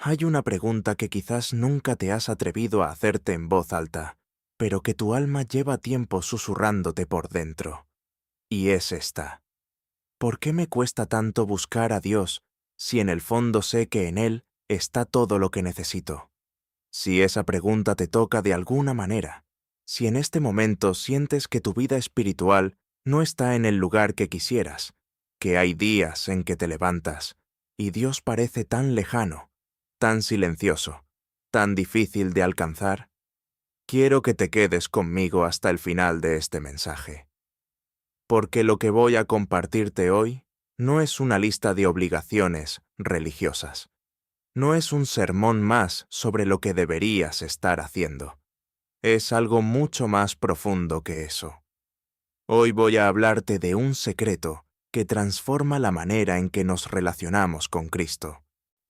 Hay una pregunta que quizás nunca te has atrevido a hacerte en voz alta, pero que tu alma lleva tiempo susurrándote por dentro. Y es esta. ¿Por qué me cuesta tanto buscar a Dios si en el fondo sé que en Él está todo lo que necesito? Si esa pregunta te toca de alguna manera, si en este momento sientes que tu vida espiritual no está en el lugar que quisieras, que hay días en que te levantas y Dios parece tan lejano, tan silencioso, tan difícil de alcanzar, quiero que te quedes conmigo hasta el final de este mensaje. Porque lo que voy a compartirte hoy no es una lista de obligaciones religiosas. No es un sermón más sobre lo que deberías estar haciendo. Es algo mucho más profundo que eso. Hoy voy a hablarte de un secreto que transforma la manera en que nos relacionamos con Cristo,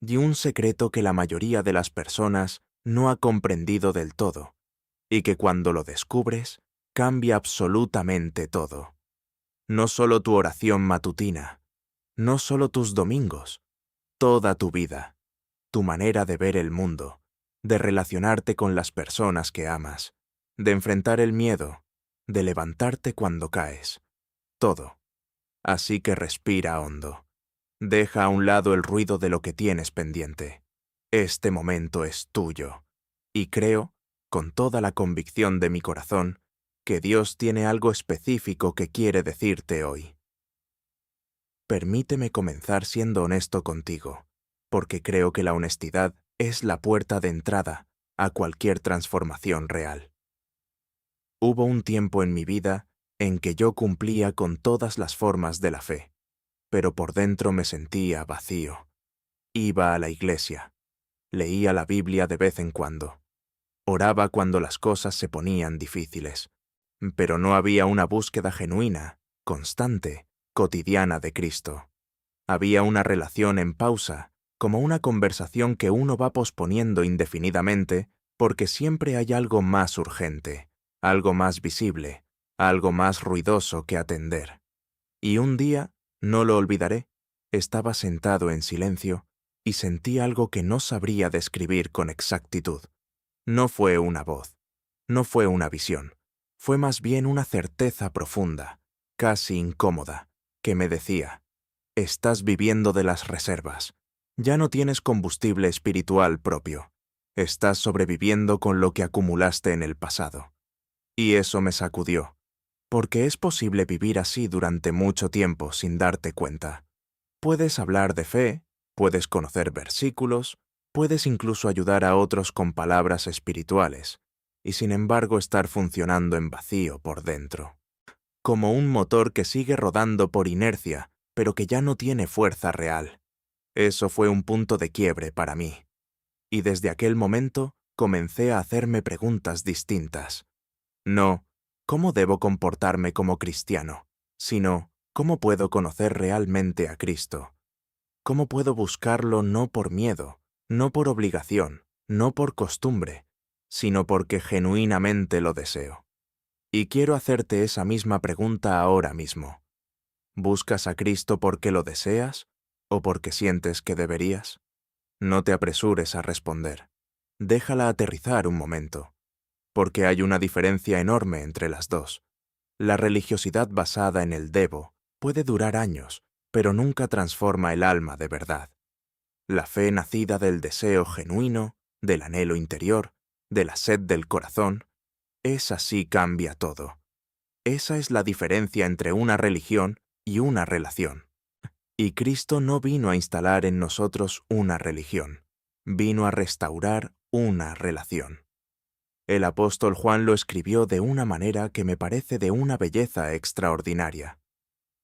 y un secreto que la mayoría de las personas no ha comprendido del todo, y que cuando lo descubres, cambia absolutamente todo. No solo tu oración matutina, no solo tus domingos, toda tu vida, tu manera de ver el mundo, de relacionarte con las personas que amas, de enfrentar el miedo, de levantarte cuando caes, todo. Así que respira hondo. Deja a un lado el ruido de lo que tienes pendiente. Este momento es tuyo. Y creo, con toda la convicción de mi corazón, que Dios tiene algo específico que quiere decirte hoy. Permíteme comenzar siendo honesto contigo, porque creo que la honestidad es la puerta de entrada a cualquier transformación real. Hubo un tiempo en mi vida en que yo cumplía con todas las formas de la fe, pero por dentro me sentía vacío. Iba a la iglesia, leía la Biblia de vez en cuando, oraba cuando las cosas se ponían difíciles, pero no había una búsqueda genuina, constante, cotidiana de Cristo. Había una relación en pausa, como una conversación que uno va posponiendo indefinidamente porque siempre hay algo más urgente, algo más visible, algo más ruidoso que atender. Y un día, no lo olvidaré, estaba sentado en silencio y sentí algo que no sabría describir con exactitud. No fue una voz, no fue una visión, fue más bien una certeza profunda, casi incómoda, que me decía: estás viviendo de las reservas. Ya no tienes combustible espiritual propio. Estás sobreviviendo con lo que acumulaste en el pasado. Y eso me sacudió, porque es posible vivir así durante mucho tiempo sin darte cuenta. Puedes hablar de fe, puedes conocer versículos, puedes incluso ayudar a otros con palabras espirituales, y sin embargo estar funcionando en vacío por dentro. Como un motor que sigue rodando por inercia, pero que ya no tiene fuerza real. Eso fue un punto de quiebre para mí. Y desde aquel momento comencé a hacerme preguntas distintas. No, ¿cómo debo comportarme como cristiano?, sino, ¿cómo puedo conocer realmente a Cristo? ¿Cómo puedo buscarlo no por miedo, no por obligación, no por costumbre, sino porque genuinamente lo deseo? Y quiero hacerte esa misma pregunta ahora mismo. ¿Buscas a Cristo porque lo deseas o porque sientes que deberías? No te apresures a responder. Déjala aterrizar un momento, porque hay una diferencia enorme entre las dos. La religiosidad basada en el debo puede durar años, pero nunca transforma el alma de verdad. La fe nacida del deseo genuino, del anhelo interior, de la sed del corazón, esa sí cambia todo. Esa es la diferencia entre una religión y una relación. Y Cristo no vino a instalar en nosotros una religión, vino a restaurar una relación. El apóstol Juan lo escribió de una manera que me parece de una belleza extraordinaria.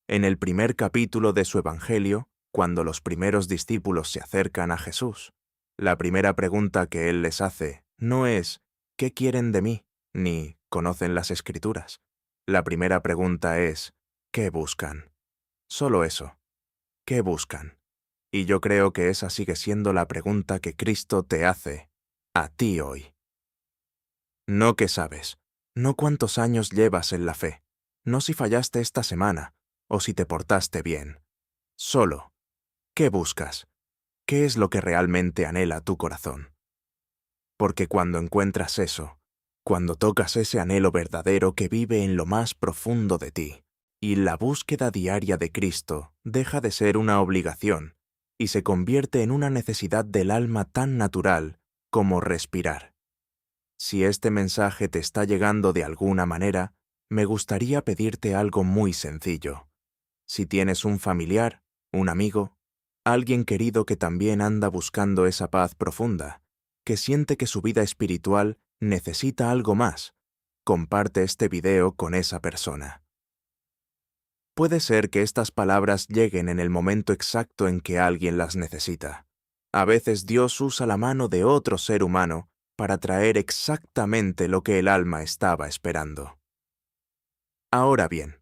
En el primer capítulo de su Evangelio, cuando los primeros discípulos se acercan a Jesús, la primera pregunta que él les hace no es ¿qué quieren de mí?, ni ¿conocen las Escrituras? La primera pregunta es ¿qué buscan? Solo eso. ¿Qué buscan? Y yo creo que esa sigue siendo la pregunta que Cristo te hace a ti hoy. No qué sabes, no cuántos años llevas en la fe, no si fallaste esta semana o si te portaste bien. Solo, ¿qué buscas? ¿Qué es lo que realmente anhela tu corazón? Porque cuando encuentras eso, cuando tocas ese anhelo verdadero que vive en lo más profundo de ti, y la búsqueda diaria de Cristo deja de ser una obligación y se convierte en una necesidad del alma tan natural como respirar. Si este mensaje te está llegando de alguna manera, me gustaría pedirte algo muy sencillo. Si tienes un familiar, un amigo, alguien querido que también anda buscando esa paz profunda, que siente que su vida espiritual necesita algo más, comparte este video con esa persona. Puede ser que estas palabras lleguen en el momento exacto en que alguien las necesita. A veces Dios usa la mano de otro ser humano para traer exactamente lo que el alma estaba esperando. Ahora bien,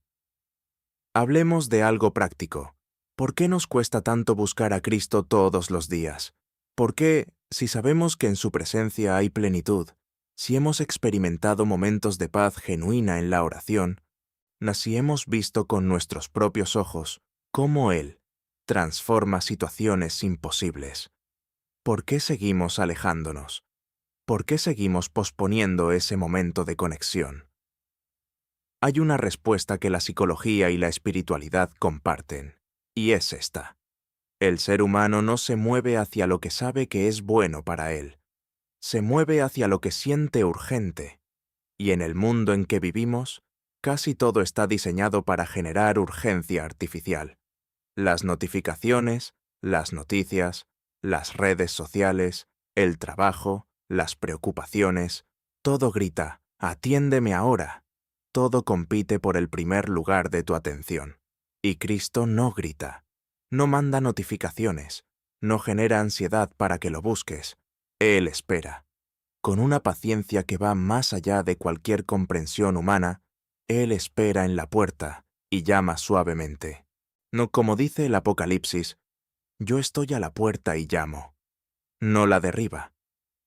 hablemos de algo práctico. ¿Por qué nos cuesta tanto buscar a Cristo todos los días? ¿Por qué, si sabemos que en su presencia hay plenitud, si hemos experimentado momentos de paz genuina en la oración, si hemos visto con nuestros propios ojos cómo Él transforma situaciones imposibles? ¿Por qué seguimos alejándonos? ¿Por qué seguimos posponiendo ese momento de conexión? Hay una respuesta que la psicología y la espiritualidad comparten, y es esta. El ser humano no se mueve hacia lo que sabe que es bueno para él, se mueve hacia lo que siente urgente, y en el mundo en que vivimos, casi todo está diseñado para generar urgencia artificial. Las notificaciones, las noticias, las redes sociales, el trabajo, las preocupaciones, todo grita, atiéndeme ahora. Todo compite por el primer lugar de tu atención. Y Cristo no grita, no manda notificaciones, no genera ansiedad para que lo busques. Él espera. Con una paciencia que va más allá de cualquier comprensión humana, Él espera en la puerta y llama suavemente. No como dice el Apocalipsis, yo estoy a la puerta y llamo. No la derriba,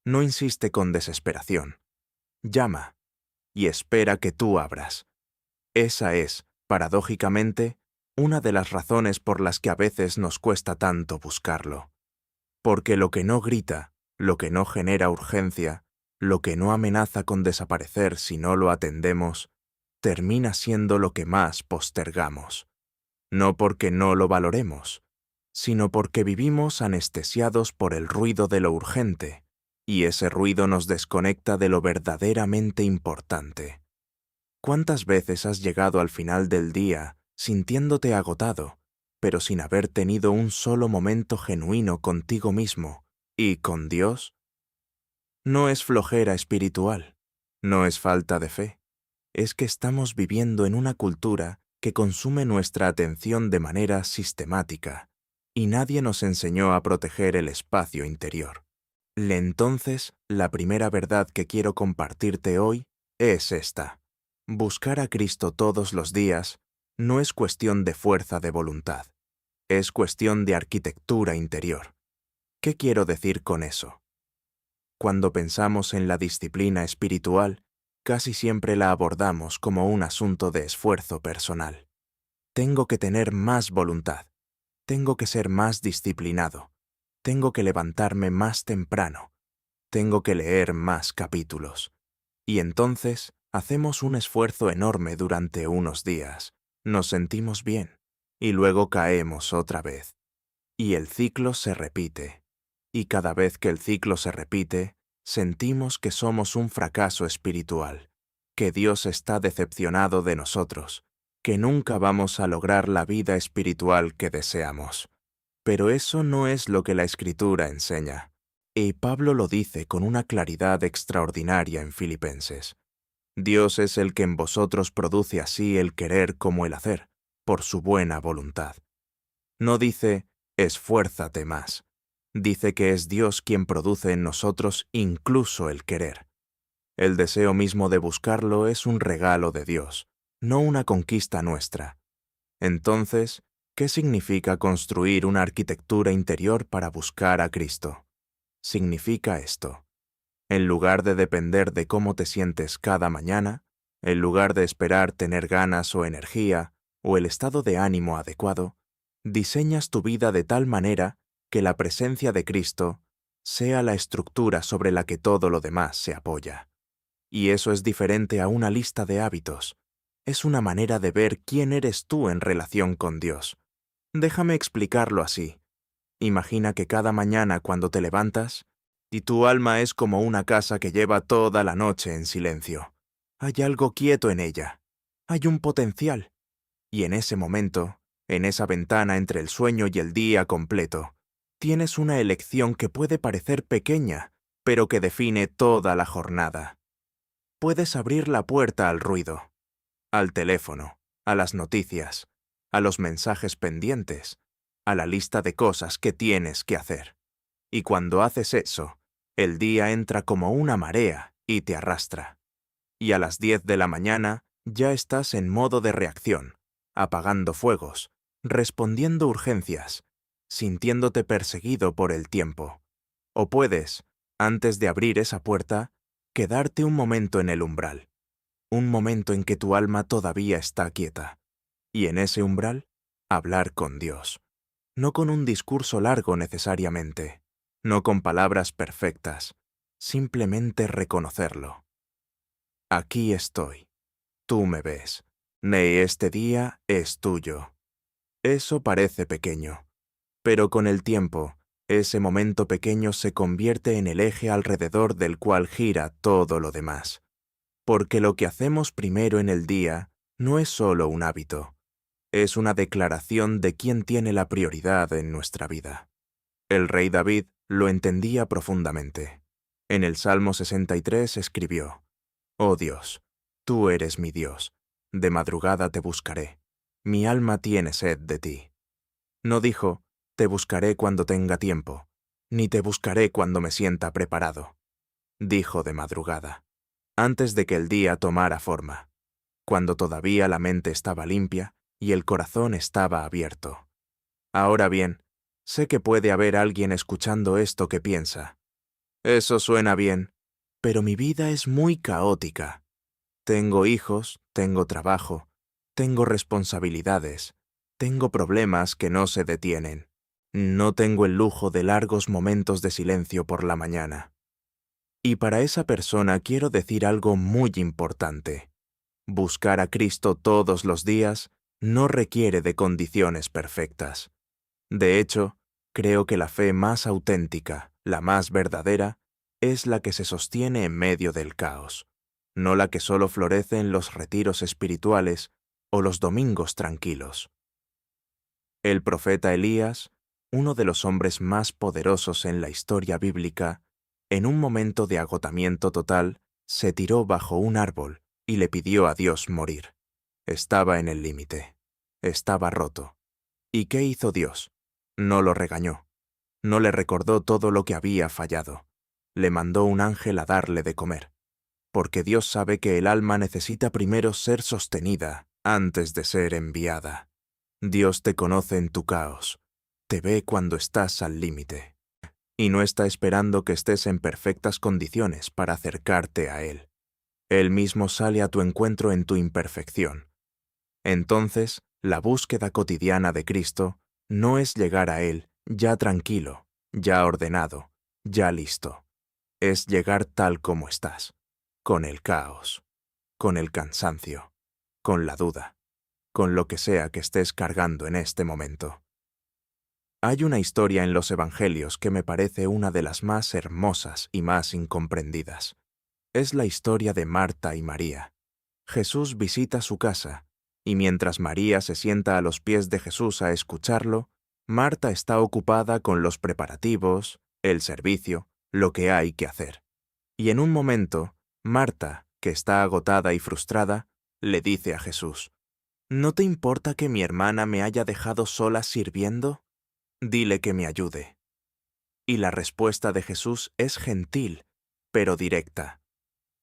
no insiste con desesperación. Llama y espera que tú abras. Esa es, paradójicamente, una de las razones por las que a veces nos cuesta tanto buscarlo. Porque lo que no grita, lo que no genera urgencia, lo que no amenaza con desaparecer si no lo atendemos, termina siendo lo que más postergamos. No porque no lo valoremos, sino porque vivimos anestesiados por el ruido de lo urgente, y ese ruido nos desconecta de lo verdaderamente importante. ¿Cuántas veces has llegado al final del día sintiéndote agotado, pero sin haber tenido un solo momento genuino contigo mismo y con Dios? No es flojera espiritual, no es falta de fe, es que estamos viviendo en una cultura que consume nuestra atención de manera sistemática, y nadie nos enseñó a proteger el espacio interior. Entonces, la primera verdad que quiero compartirte hoy es esta. Buscar a Cristo todos los días no es cuestión de fuerza de voluntad, es cuestión de arquitectura interior. ¿Qué quiero decir con eso? Cuando pensamos en la disciplina espiritual, casi siempre la abordamos como un asunto de esfuerzo personal. Tengo que tener más voluntad, tengo que ser más disciplinado, tengo que levantarme más temprano, tengo que leer más capítulos. Y entonces hacemos un esfuerzo enorme durante unos días, nos sentimos bien, y luego caemos otra vez. Y el ciclo se repite. Y cada vez que el ciclo se repite, sentimos que somos un fracaso espiritual, que Dios está decepcionado de nosotros, que nunca vamos a lograr la vida espiritual que deseamos. Pero eso no es lo que la Escritura enseña. Y Pablo lo dice con una claridad extraordinaria en Filipenses. Dios es el que en vosotros produce así el querer como el hacer, por su buena voluntad. No dice, esfuérzate más. Dice que es Dios quien produce en nosotros incluso el querer. El deseo mismo de buscarlo es un regalo de Dios, no una conquista nuestra. Entonces, ¿qué significa construir una arquitectura interior para buscar a Cristo? Significa esto. En lugar de depender de cómo te sientes cada mañana, en lugar de esperar tener ganas o energía, o el estado de ánimo adecuado, diseñas tu vida de tal manera que la presencia de Cristo sea la estructura sobre la que todo lo demás se apoya. Y eso es diferente a una lista de hábitos. Es una manera de ver quién eres tú en relación con Dios. Déjame explicarlo así. Imagina que cada mañana cuando te levantas, y tu alma es como una casa que lleva toda la noche en silencio. Hay algo quieto en ella. Hay un potencial. Y en ese momento, en esa ventana entre el sueño y el día completo, tienes una elección que puede parecer pequeña, pero que define toda la jornada. Puedes abrir la puerta al ruido, al teléfono, a las noticias, a los mensajes pendientes, a la lista de cosas que tienes que hacer. Y cuando haces eso, el día entra como una marea y te arrastra. Y a las 10 de la mañana ya estás en modo de reacción, apagando fuegos, respondiendo urgencias, sintiéndote perseguido por el tiempo. O puedes, antes de abrir esa puerta, quedarte un momento en el umbral, un momento en que tu alma todavía está quieta, y en ese umbral, hablar con Dios. No con un discurso largo necesariamente, no con palabras perfectas, simplemente reconocerlo. Aquí estoy. Tú me ves. Este día es tuyo. Eso parece pequeño, pero con el tiempo, ese momento pequeño se convierte en el eje alrededor del cual gira todo lo demás. Porque lo que hacemos primero en el día no es solo un hábito, es una declaración de quién tiene la prioridad en nuestra vida. El rey David lo entendía profundamente. En el Salmo 63 escribió: «Oh Dios, tú eres mi Dios, de madrugada te buscaré, mi alma tiene sed de ti». No dijo: «Te buscaré cuando tenga tiempo», ni «te buscaré cuando me sienta preparado». Dijo de madrugada, antes de que el día tomara forma, cuando todavía la mente estaba limpia y el corazón estaba abierto. Ahora bien, sé que puede haber alguien escuchando esto que piensa: «Eso suena bien, pero mi vida es muy caótica. Tengo hijos, tengo trabajo, tengo responsabilidades, tengo problemas que no se detienen. No tengo el lujo de largos momentos de silencio por la mañana». Y para esa persona quiero decir algo muy importante. Buscar a Cristo todos los días no requiere de condiciones perfectas. De hecho, creo que la fe más auténtica, la más verdadera, es la que se sostiene en medio del caos, no la que solo florece en los retiros espirituales o los domingos tranquilos. El profeta Elías, uno de los hombres más poderosos en la historia bíblica, en un momento de agotamiento total, se tiró bajo un árbol y le pidió a Dios morir. Estaba en el límite. Estaba roto. ¿Y qué hizo Dios? No lo regañó. No le recordó todo lo que había fallado. Le mandó un ángel a darle de comer. Porque Dios sabe que el alma necesita primero ser sostenida antes de ser enviada. Dios te conoce en tu caos. Te ve cuando estás al límite. Y no está esperando que estés en perfectas condiciones para acercarte a Él. Él mismo sale a tu encuentro en tu imperfección. Entonces, la búsqueda cotidiana de Cristo no es llegar a Él ya tranquilo, ya ordenado, ya listo. Es llegar tal como estás, con el caos, con el cansancio, con la duda, con lo que sea que estés cargando en este momento. Hay una historia en los Evangelios que me parece una de las más hermosas y más incomprendidas. Es la historia de Marta y María. Jesús visita su casa, y mientras María se sienta a los pies de Jesús a escucharlo, Marta está ocupada con los preparativos, el servicio, lo que hay que hacer. Y en un momento, Marta, que está agotada y frustrada, le dice a Jesús: «¿No te importa que mi hermana me haya dejado sola sirviendo? Dile que me ayude». Y la respuesta de Jesús es gentil, pero directa: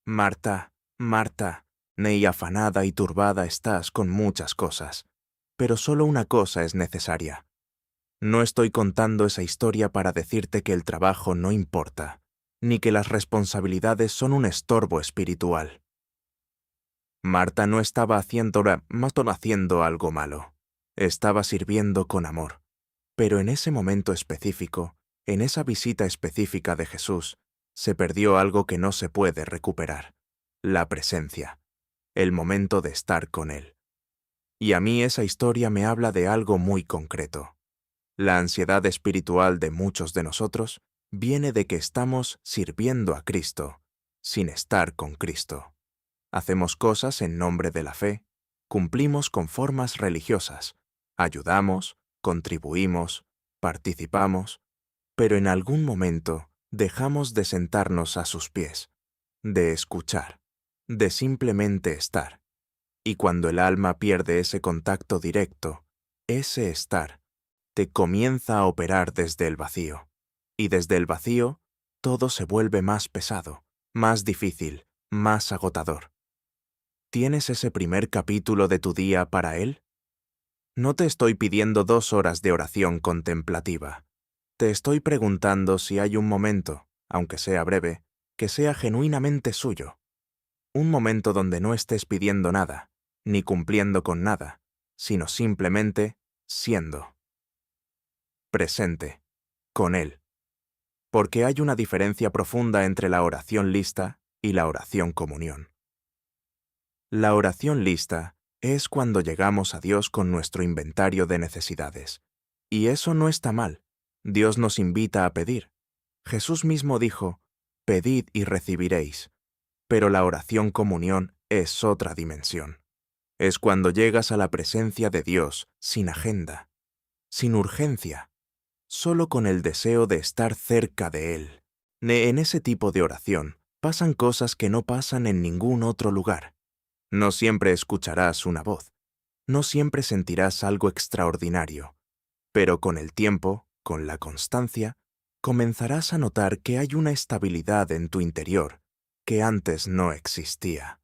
«Marta, Marta, afanada y turbada estás con muchas cosas, pero solo una cosa es necesaria». No estoy contando esa historia para decirte que el trabajo no importa, ni que las responsabilidades son un estorbo espiritual. Marta no estaba haciendo algo malo, estaba sirviendo con amor. Pero en ese momento específico, en esa visita específica de Jesús, se perdió algo que no se puede recuperar: la presencia, el momento de estar con Él. Y a mí esa historia me habla de algo muy concreto. La ansiedad espiritual de muchos de nosotros viene de que estamos sirviendo a Cristo, sin estar con Cristo. Hacemos cosas en nombre de la fe, cumplimos con formas religiosas, ayudamos, contribuimos, participamos, pero en algún momento dejamos de sentarnos a sus pies, de escuchar, de simplemente estar. Y cuando el alma pierde ese contacto directo, ese estar, te comienza a operar desde el vacío. Y desde el vacío, todo se vuelve más pesado, más difícil, más agotador. ¿Tienes ese primer capítulo de tu día para Él? No te estoy pidiendo 2 horas de oración contemplativa. Te estoy preguntando si hay un momento, aunque sea breve, que sea genuinamente suyo. Un momento donde no estés pidiendo nada, ni cumpliendo con nada, sino simplemente siendo. Presente, con Él. Porque hay una diferencia profunda entre la oración lista y la oración comunión. La oración lista es cuando llegamos a Dios con nuestro inventario de necesidades. Y eso no está mal. Dios nos invita a pedir. Jesús mismo dijo: «Pedid y recibiréis». Pero la oración comunión es otra dimensión. Es cuando llegas a la presencia de Dios sin agenda, sin urgencia, solo con el deseo de estar cerca de Él. En ese tipo de oración pasan cosas que no pasan en ningún otro lugar. No siempre escucharás una voz, no siempre sentirás algo extraordinario, pero con el tiempo, con la constancia, comenzarás a notar que hay una estabilidad en tu interior que antes no existía.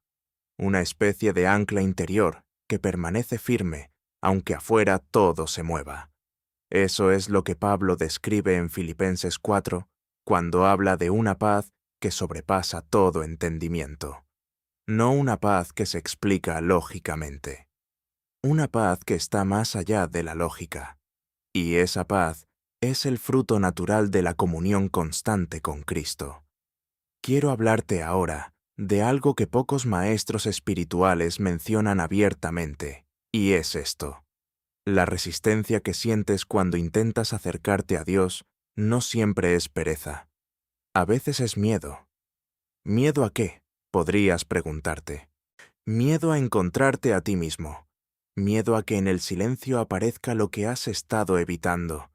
Una especie de ancla interior que permanece firme, aunque afuera todo se mueva. Eso es lo que Pablo describe en Filipenses 4, cuando habla de una paz que sobrepasa todo entendimiento. No una paz que se explica lógicamente. Una paz que está más allá de la lógica. Y esa paz es el fruto natural de la comunión constante con Cristo. Quiero hablarte ahora de algo que pocos maestros espirituales mencionan abiertamente, y es esto. La resistencia que sientes cuando intentas acercarte a Dios no siempre es pereza. A veces es miedo. ¿Miedo a qué?, podrías preguntarte. Miedo a encontrarte a ti mismo. Miedo a que en el silencio aparezca lo que has estado evitando.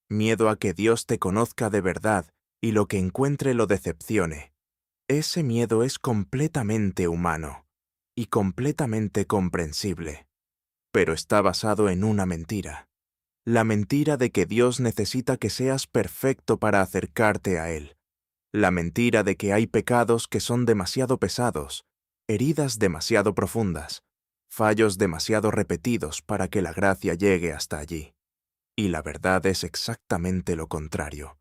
Miedo a que Dios te conozca de verdad y lo que encuentre lo decepcione. Ese miedo es completamente humano y completamente comprensible, pero está basado en una mentira. La mentira de que Dios necesita que seas perfecto para acercarte a Él. La mentira de que hay pecados que son demasiado pesados, heridas demasiado profundas, fallos demasiado repetidos para que la gracia llegue hasta allí. Y la verdad es exactamente lo contrario.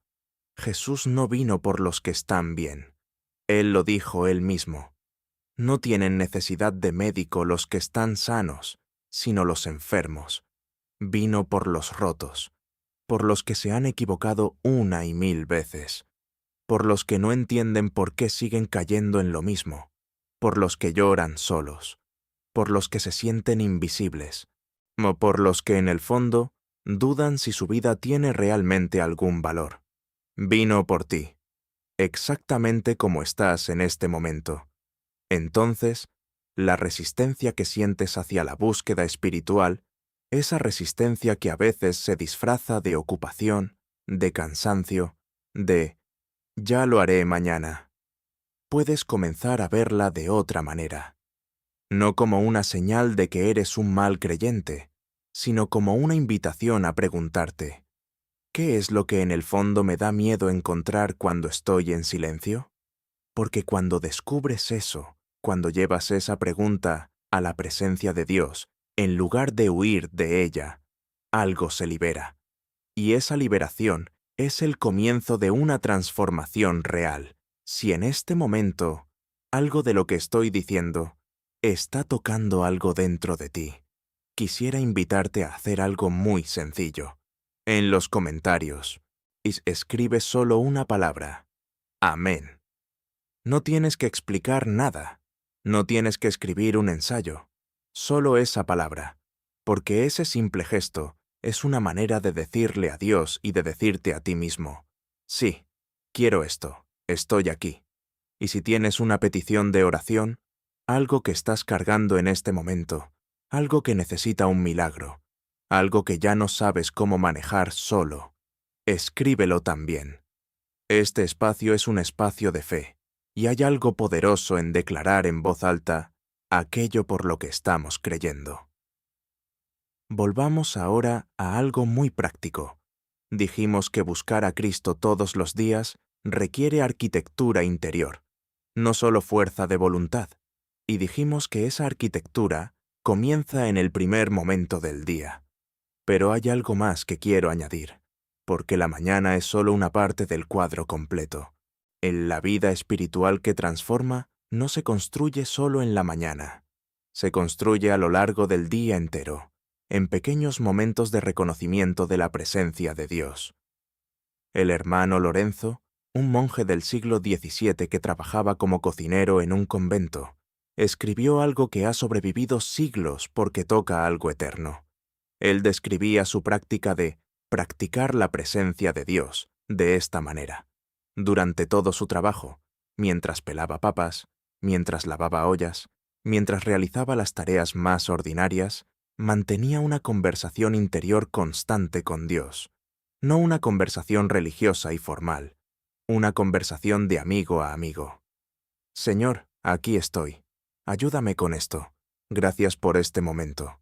Jesús no vino por los que están bien. Él lo dijo Él mismo. No tienen necesidad de médico los que están sanos, sino los enfermos. Vino por los rotos, por los que se han equivocado 1 y 1000 veces, por los que no entienden por qué siguen cayendo en lo mismo, por los que lloran solos, por los que se sienten invisibles, o por los que en el fondo dudan si su vida tiene realmente algún valor. Vino por ti, exactamente como estás en este momento. Entonces, la resistencia que sientes hacia la búsqueda espiritual, esa resistencia que a veces se disfraza de ocupación, de cansancio, de «ya lo haré mañana», puedes comenzar a verla de otra manera. No como una señal de que eres un mal creyente, sino como una invitación a preguntarte: ¿qué es lo que en el fondo me da miedo encontrar cuando estoy en silencio? Porque cuando descubres eso, cuando llevas esa pregunta a la presencia de Dios, en lugar de huir de ella, algo se libera. Y esa liberación es el comienzo de una transformación real. Si en este momento algo de lo que estoy diciendo está tocando algo dentro de ti, quisiera invitarte a hacer algo muy sencillo. En los comentarios, escribe solo una palabra: Amén. No tienes que explicar nada. No tienes que escribir un ensayo. Solo esa palabra, porque ese simple gesto es una manera de decirle a Dios y de decirte a ti mismo: sí, quiero esto, estoy aquí. Y si tienes una petición de oración, algo que estás cargando en este momento, algo que necesita un milagro, algo que ya no sabes cómo manejar solo, escríbelo también. Este espacio es un espacio de fe, y hay algo poderoso en declarar en voz alta aquello por lo que estamos creyendo. Volvamos ahora a algo muy práctico. Dijimos que buscar a Cristo todos los días requiere arquitectura interior, no solo fuerza de voluntad, y dijimos que esa arquitectura comienza en el primer momento del día. Pero hay algo más que quiero añadir, porque la mañana es solo una parte del cuadro completo. La vida espiritual que transforma no se construye solo en la mañana, se construye a lo largo del día entero, en pequeños momentos de reconocimiento de la presencia de Dios. El hermano Lorenzo, un monje del siglo XVII que trabajaba como cocinero en un convento, escribió algo que ha sobrevivido siglos porque toca algo eterno. Él describía su práctica de practicar la presencia de Dios de esta manera. Durante todo su trabajo, mientras pelaba papas, mientras lavaba ollas, mientras realizaba las tareas más ordinarias, mantenía una conversación interior constante con Dios. No una conversación religiosa y formal, una conversación de amigo a amigo. Señor, aquí estoy. Ayúdame con esto. Gracias por este momento.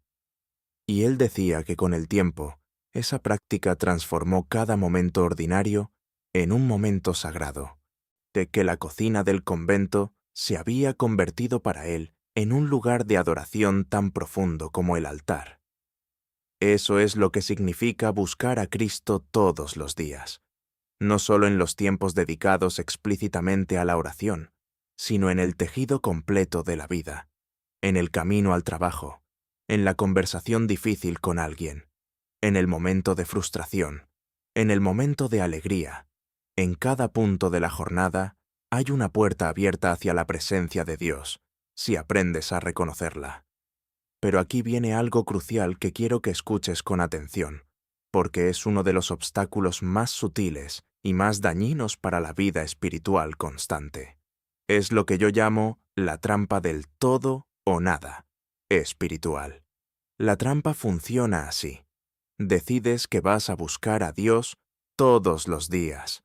Y él decía que con el tiempo, esa práctica transformó cada momento ordinario en un momento sagrado, de que la cocina del convento se había convertido para él en un lugar de adoración tan profundo como el altar. Eso es lo que significa buscar a Cristo todos los días, no solo en los tiempos dedicados explícitamente a la oración, sino en el tejido completo de la vida, en el camino al trabajo, en la conversación difícil con alguien, en el momento de frustración, en el momento de alegría. En cada punto de la jornada hay una puerta abierta hacia la presencia de Dios, si aprendes a reconocerla. Pero aquí viene algo crucial que quiero que escuches con atención, porque es uno de los obstáculos más sutiles y más dañinos para la vida espiritual constante. Es lo que yo llamo la trampa del todo o nada espiritual. La trampa funciona así. Decides que vas a buscar a Dios todos los días.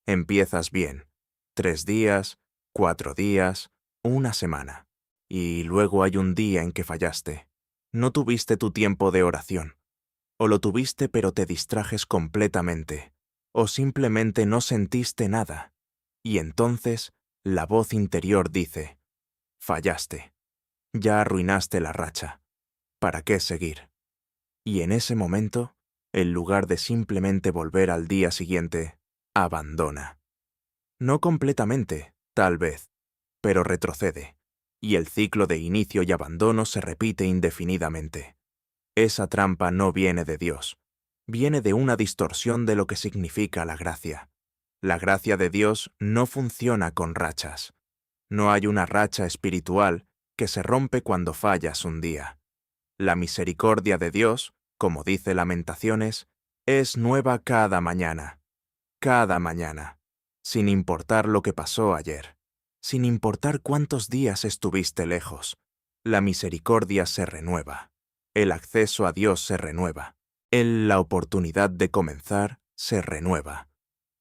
Empiezas bien. 3 días, 4 días, una semana. Y luego hay un día en que fallaste. No tuviste tu tiempo de oración. O lo tuviste pero te distrajes completamente. O simplemente no sentiste nada. Y entonces la voz interior dice: fallaste. Ya arruinaste la racha. ¿Para qué seguir? Y en ese momento, en lugar de simplemente volver al día siguiente, abandona. No completamente, tal vez, pero retrocede, y el ciclo de inicio y abandono se repite indefinidamente. Esa trampa no viene de Dios, viene de una distorsión de lo que significa la gracia. La gracia de Dios no funciona con rachas. No hay una racha espiritual que se rompe cuando fallas un día. La misericordia de Dios, como dice Lamentaciones, es nueva cada mañana, sin importar lo que pasó ayer, sin importar cuántos días estuviste lejos. La misericordia se renueva, el acceso a Dios se renueva, la oportunidad de comenzar se renueva.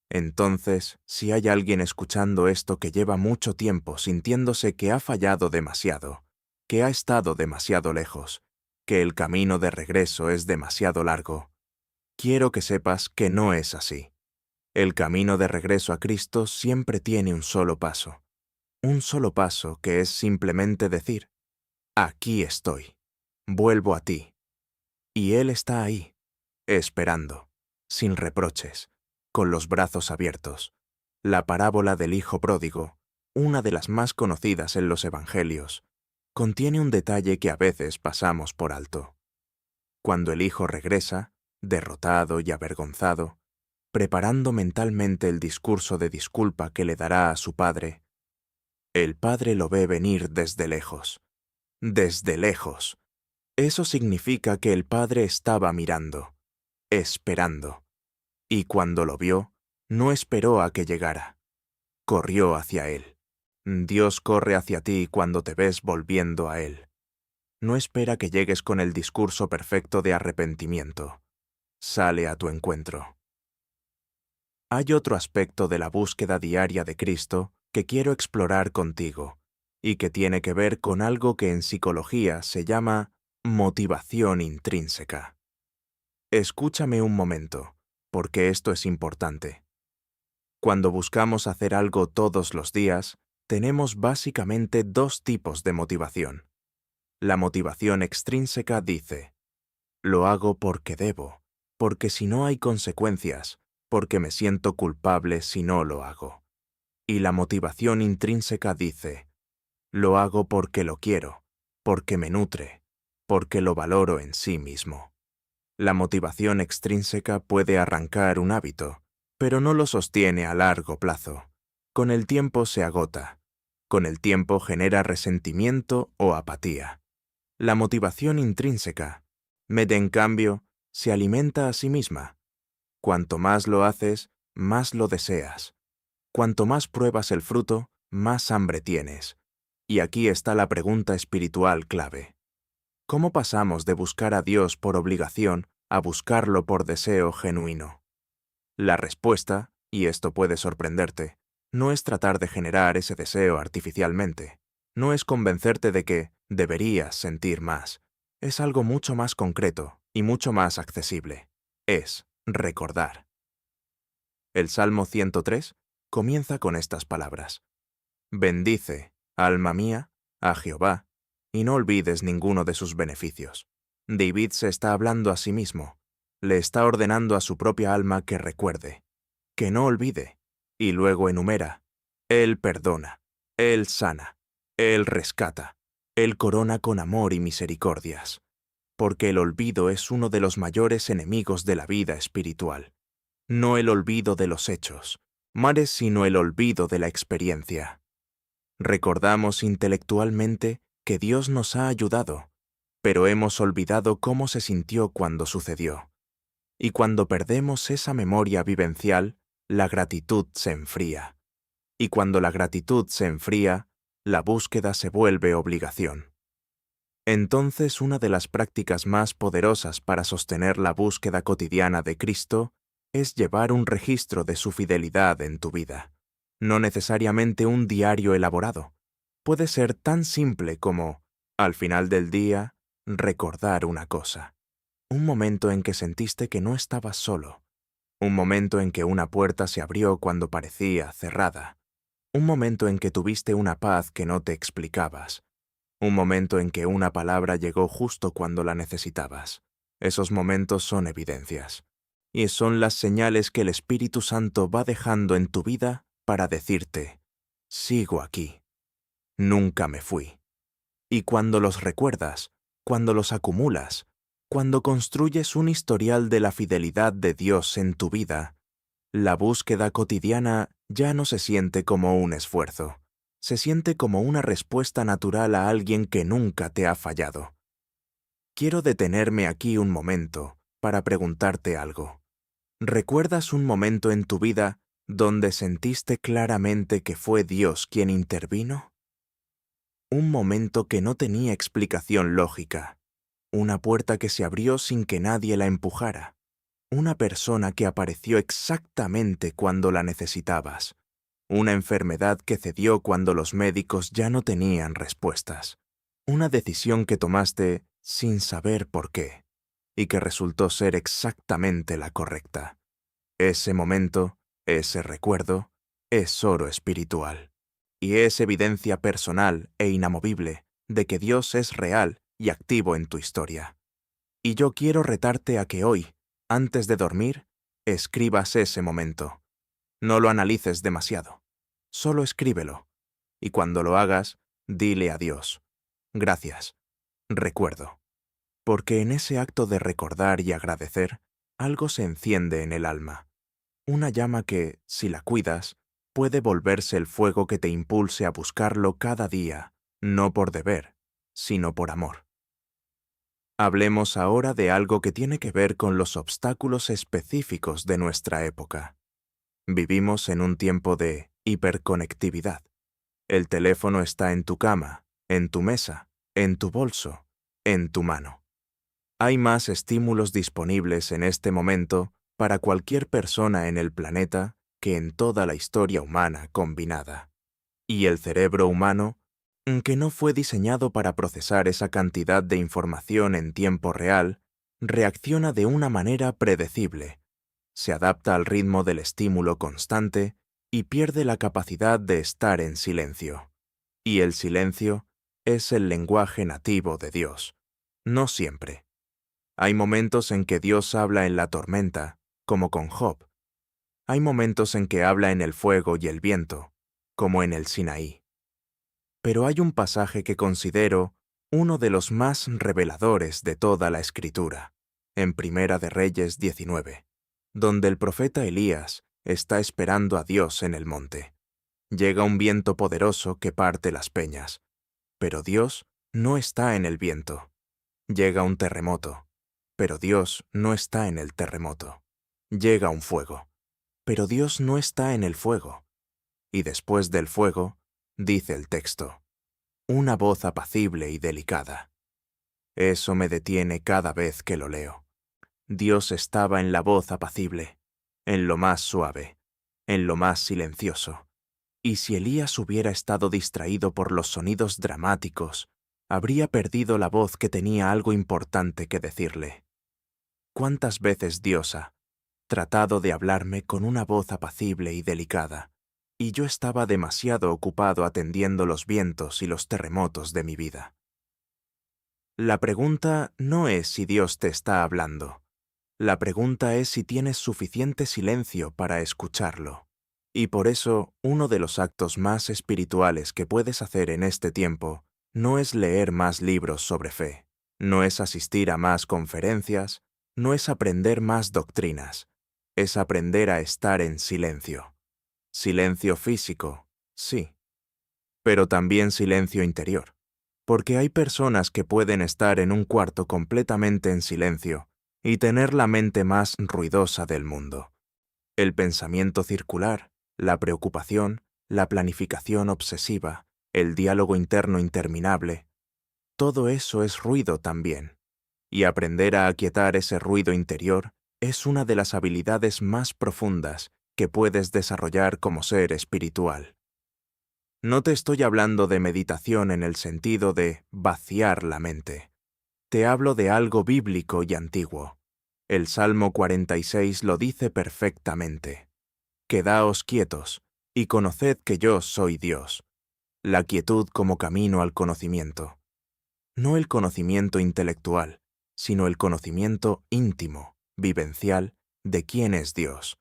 Entonces, si hay alguien escuchando esto que lleva mucho tiempo sintiéndose que ha fallado demasiado, que ha estado demasiado lejos, que el camino de regreso es demasiado largo, quiero que sepas que no es así. El camino de regreso a Cristo siempre tiene un solo paso que es simplemente decir: aquí estoy, vuelvo a ti. Y Él está ahí, esperando, sin reproches, con los brazos abiertos. La parábola del Hijo Pródigo, una de las más conocidas en los Evangelios, contiene un detalle que a veces pasamos por alto. Cuando el hijo regresa, derrotado y avergonzado, preparando mentalmente el discurso de disculpa que le dará a su padre, el padre lo ve venir desde lejos. Desde lejos. Eso significa que el padre estaba mirando, esperando. Y cuando lo vio, no esperó a que llegara. Corrió hacia él. Dios corre hacia ti cuando te ves volviendo a él. No espera que llegues con el discurso perfecto de arrepentimiento. Sale a tu encuentro. Hay otro aspecto de la búsqueda diaria de Cristo que quiero explorar contigo, y que tiene que ver con algo que en psicología se llama motivación intrínseca. Escúchame un momento, porque esto es importante. Cuando buscamos hacer algo todos los días, tenemos básicamente dos tipos de motivación. La motivación extrínseca dice, lo hago porque debo, porque si no hay consecuencias, porque me siento culpable si no lo hago. Y la motivación intrínseca dice, lo hago porque lo quiero, porque me nutre, porque lo valoro en sí mismo. La motivación extrínseca puede arrancar un hábito, pero no lo sostiene a largo plazo. Con el tiempo se agota. Con el tiempo genera resentimiento o apatía. La motivación intrínseca, en cambio, se alimenta a sí misma. Cuanto más lo haces, más lo deseas. Cuanto más pruebas el fruto, más hambre tienes. Y aquí está la pregunta espiritual clave. ¿Cómo pasamos de buscar a Dios por obligación a buscarlo por deseo genuino? La respuesta, y esto puede sorprenderte, no es tratar de generar ese deseo artificialmente. No es convencerte de que deberías sentir más. Es algo mucho más concreto y mucho más accesible. Es recordar. El Salmo 103 comienza con estas palabras. Bendice, alma mía, a Jehová, y no olvides ninguno de sus beneficios. David se está hablando a sí mismo. Le está ordenando a su propia alma que recuerde, que no olvide, y luego enumera. Él perdona, Él sana, Él rescata, Él corona con amor y misericordias, porque el olvido es uno de los mayores enemigos de la vida espiritual. No el olvido de los hechos, más sino el olvido de la experiencia. Recordamos intelectualmente que Dios nos ha ayudado, pero hemos olvidado cómo se sintió cuando sucedió. Y cuando perdemos esa memoria vivencial, la gratitud se enfría. Y cuando la gratitud se enfría, la búsqueda se vuelve obligación. Entonces, una de las prácticas más poderosas para sostener la búsqueda cotidiana de Cristo es llevar un registro de su fidelidad en tu vida. No necesariamente un diario elaborado. Puede ser tan simple como, al final del día, recordar una cosa. Un momento en que sentiste que no estabas solo. Un momento en que una puerta se abrió cuando parecía cerrada. Un momento en que tuviste una paz que no te explicabas. Un momento en que una palabra llegó justo cuando la necesitabas. Esos momentos son evidencias. Y son las señales que el Espíritu Santo va dejando en tu vida para decirte, sigo aquí. Nunca me fui. Y cuando los recuerdas, cuando los acumulas, cuando construyes un historial de la fidelidad de Dios en tu vida, la búsqueda cotidiana ya no se siente como un esfuerzo. Se siente como una respuesta natural a alguien que nunca te ha fallado. Quiero detenerme aquí un momento para preguntarte algo. ¿Recuerdas un momento en tu vida donde sentiste claramente que fue Dios quien intervino? Un momento que no tenía explicación lógica. Una puerta que se abrió sin que nadie la empujara. Una persona que apareció exactamente cuando la necesitabas. Una enfermedad que cedió cuando los médicos ya no tenían respuestas. Una decisión que tomaste sin saber por qué, y que resultó ser exactamente la correcta. Ese momento, ese recuerdo, es oro espiritual. Y es evidencia personal e inamovible de que Dios es real y activo en tu historia. Y yo quiero retarte a que hoy, antes de dormir, escribas ese momento. No lo analices demasiado. Solo escríbelo. Y cuando lo hagas, dile a Dios. Gracias. Recuerdo. Porque en ese acto de recordar y agradecer, algo se enciende en el alma. Una llama que, si la cuidas, puede volverse el fuego que te impulse a buscarlo cada día, no por deber, sino por amor. Hablemos ahora de algo que tiene que ver con los obstáculos específicos de nuestra época. Vivimos en un tiempo de hiperconectividad. El teléfono está en tu cama, en tu mesa, en tu bolso, en tu mano. Hay más estímulos disponibles en este momento para cualquier persona en el planeta que en toda la historia humana combinada. Y el cerebro humano, que no fue diseñado para procesar esa cantidad de información en tiempo real, reacciona de una manera predecible, se adapta al ritmo del estímulo constante y pierde la capacidad de estar en silencio. Y el silencio es el lenguaje nativo de Dios. No siempre. Hay momentos en que Dios habla en la tormenta, como con Job. Hay momentos en que habla en el fuego y el viento, como en el Sinaí. Pero hay un pasaje que considero uno de los más reveladores de toda la Escritura, en Primera de Reyes 19, donde el profeta Elías está esperando a Dios en el monte. Llega un viento poderoso que parte las peñas, pero Dios no está en el viento. Llega un terremoto, pero Dios no está en el terremoto. Llega un fuego, pero Dios no está en el fuego. Y después del fuego, dice el texto, una voz apacible y delicada. Eso me detiene cada vez que lo leo. Dios estaba en la voz apacible, en lo más suave, en lo más silencioso. Y si Elías hubiera estado distraído por los sonidos dramáticos, habría perdido la voz que tenía algo importante que decirle. ¿Cuántas veces Dios ha tratado de hablarme con una voz apacible y delicada, y yo estaba demasiado ocupado atendiendo los vientos y los terremotos de mi vida? La pregunta no es si Dios te está hablando. La pregunta es si tienes suficiente silencio para escucharlo. Y por eso, uno de los actos más espirituales que puedes hacer en este tiempo no es leer más libros sobre fe, no es asistir a más conferencias, no es aprender más doctrinas, es aprender a estar en silencio. Silencio físico, sí, pero también silencio interior, porque hay personas que pueden estar en un cuarto completamente en silencio y tener la mente más ruidosa del mundo. El pensamiento circular, la preocupación, la planificación obsesiva, el diálogo interno interminable, todo eso es ruido también. Y aprender a aquietar ese ruido interior es una de las habilidades más profundas que puedes desarrollar como ser espiritual. No te estoy hablando de meditación en el sentido de vaciar la mente. Te hablo de algo bíblico y antiguo. El Salmo 46 lo dice perfectamente. Quedaos quietos, y conoced que yo soy Dios. La quietud como camino al conocimiento. No el conocimiento intelectual, sino el conocimiento íntimo, vivencial, de quién es Dios.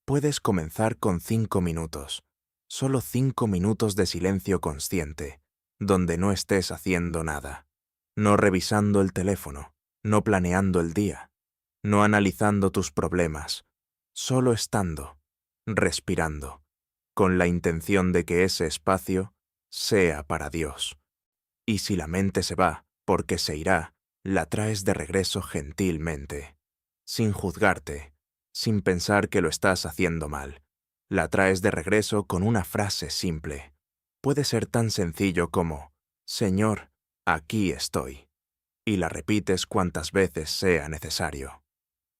Puedes comenzar con 5 minutos, solo 5 minutos de silencio consciente, donde no estés haciendo nada, no revisando el teléfono, no planeando el día, no analizando tus problemas, solo estando, respirando, con la intención de que ese espacio sea para Dios. Y si la mente se va, porque se irá, la traes de regreso gentilmente, sin juzgarte, sin pensar que lo estás haciendo mal. La traes de regreso con una frase simple. Puede ser tan sencillo como, Señor, aquí estoy. Y la repites cuantas veces sea necesario.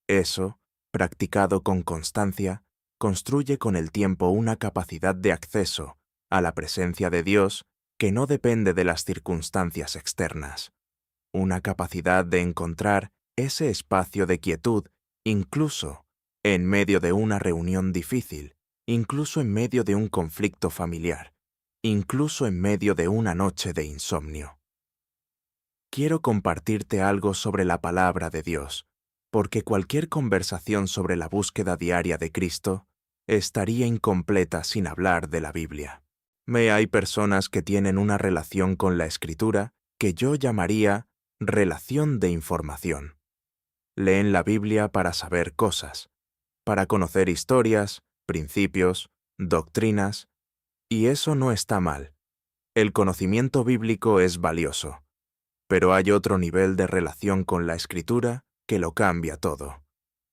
Eso, practicado con constancia, construye con el tiempo una capacidad de acceso a la presencia de Dios que no depende de las circunstancias externas. Una capacidad de encontrar ese espacio de quietud incluso en medio de una reunión difícil, incluso en medio de un conflicto familiar, incluso en medio de una noche de insomnio. Quiero compartirte algo sobre la palabra de Dios, porque cualquier conversación sobre la búsqueda diaria de Cristo estaría incompleta sin hablar de la Biblia. Hay personas que tienen una relación con la Escritura que yo llamaría relación de información. leen la Biblia para saber cosas, para conocer historias, principios, doctrinas, y eso no está mal. El conocimiento bíblico es valioso, pero hay otro nivel de relación con la Escritura que lo cambia todo.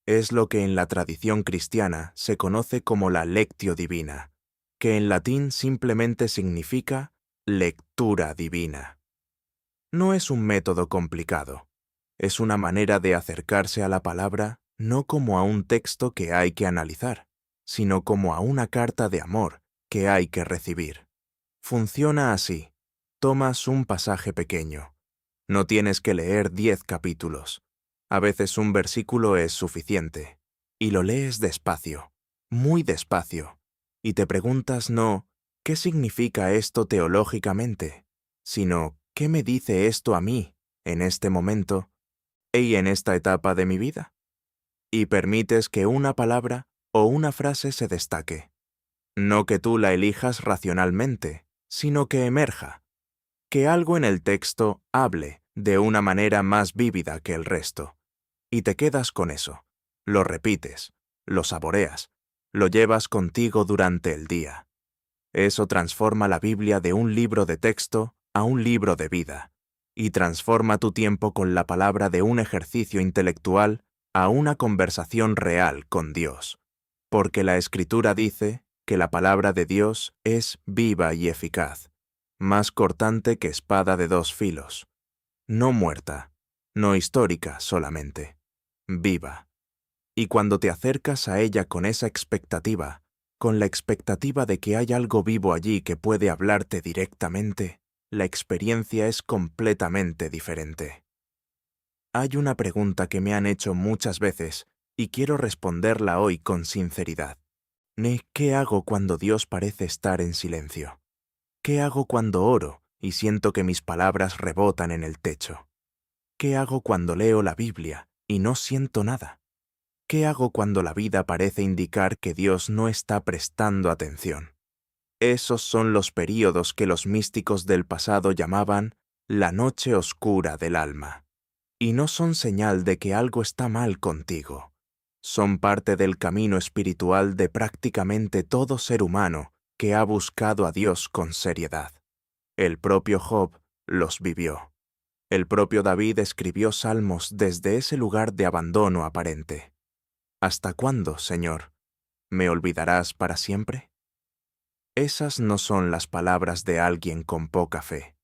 Es lo que en la tradición cristiana se conoce como la lectio divina, que en latín simplemente significa lectura divina. No es un método complicado, es una manera de acercarse a la palabra no como a un texto que hay que analizar, sino como a una carta de amor que hay que recibir. Funciona así. Tomas un pasaje pequeño. No tienes que leer 10 capítulos. A veces un versículo es suficiente. Y lo lees despacio, muy despacio. Y te preguntas no, ¿qué significa esto teológicamente? Sino, ¿qué me dice esto a mí, en este momento, y en esta etapa de mi vida? Y permites que una palabra o una frase se destaque. No que tú la elijas racionalmente, sino que emerja, que algo en el texto hable de una manera más vívida que el resto. Y te quedas con eso, lo repites, lo saboreas, lo llevas contigo durante el día. Eso transforma la Biblia de un libro de texto a un libro de vida, y transforma tu tiempo con la palabra de un ejercicio intelectual a una conversación real con Dios. Porque la Escritura dice que la palabra de Dios es viva y eficaz, más cortante que espada de 2 filos, no muerta, no histórica solamente, viva. Y cuando te acercas a ella con esa expectativa, con la expectativa de que hay algo vivo allí que puede hablarte directamente, la experiencia es completamente diferente. Hay una pregunta que me han hecho muchas veces y quiero responderla hoy con sinceridad. ¿Qué hago cuando Dios parece estar en silencio? ¿Qué hago cuando oro y siento que mis palabras rebotan en el techo? ¿Qué hago cuando leo la Biblia y no siento nada? ¿Qué hago cuando la vida parece indicar que Dios no está prestando atención? Esos son los períodos que los místicos del pasado llamaban la noche oscura del alma. Y no son señal de que algo está mal contigo. Son parte del camino espiritual de prácticamente todo ser humano que ha buscado a Dios con seriedad. El propio Job los vivió. El propio David escribió salmos desde ese lugar de abandono aparente. ¿Hasta cuándo, Señor? ¿Me olvidarás para siempre? Esas no son las palabras de alguien con poca fe.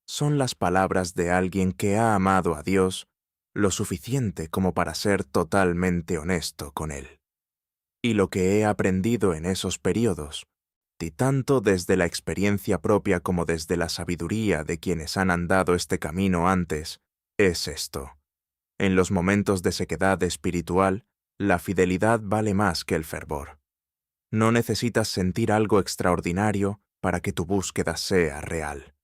Son las palabras de alguien que ha amado a Dios lo suficiente como para ser totalmente honesto con Él. Y lo que he aprendido en esos periodos, y tanto desde la experiencia propia como desde la sabiduría de quienes han andado este camino antes, es esto. En los momentos de sequedad espiritual, la fidelidad vale más que el fervor. No necesitas sentir algo extraordinario para que tu búsqueda sea real.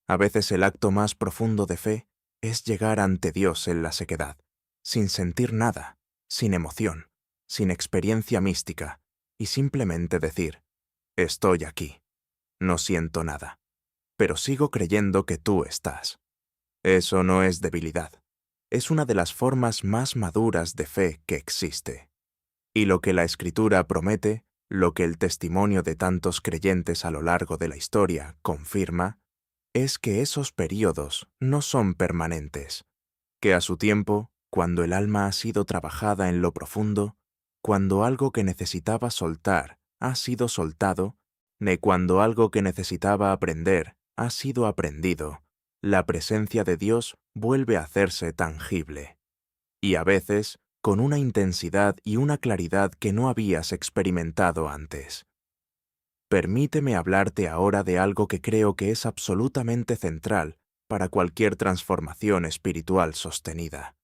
A veces el acto más profundo de fe es llegar ante Dios en la sequedad, sin sentir nada, sin emoción, sin experiencia mística, y simplemente decir, estoy aquí, no siento nada, pero sigo creyendo que tú estás. Eso no es debilidad, es una de las formas más maduras de fe que existe. Y lo que la Escritura promete, lo que el testimonio de tantos creyentes a lo largo de la historia confirma, es que esos períodos no son permanentes, que a su tiempo, cuando el alma ha sido trabajada en lo profundo, cuando algo que necesitaba soltar ha sido soltado, cuando algo que necesitaba aprender ha sido aprendido, la presencia de Dios vuelve a hacerse tangible. Y a veces, con una intensidad y una claridad que no habías experimentado antes. Permíteme hablarte ahora de algo que creo que es absolutamente central para cualquier transformación espiritual sostenida.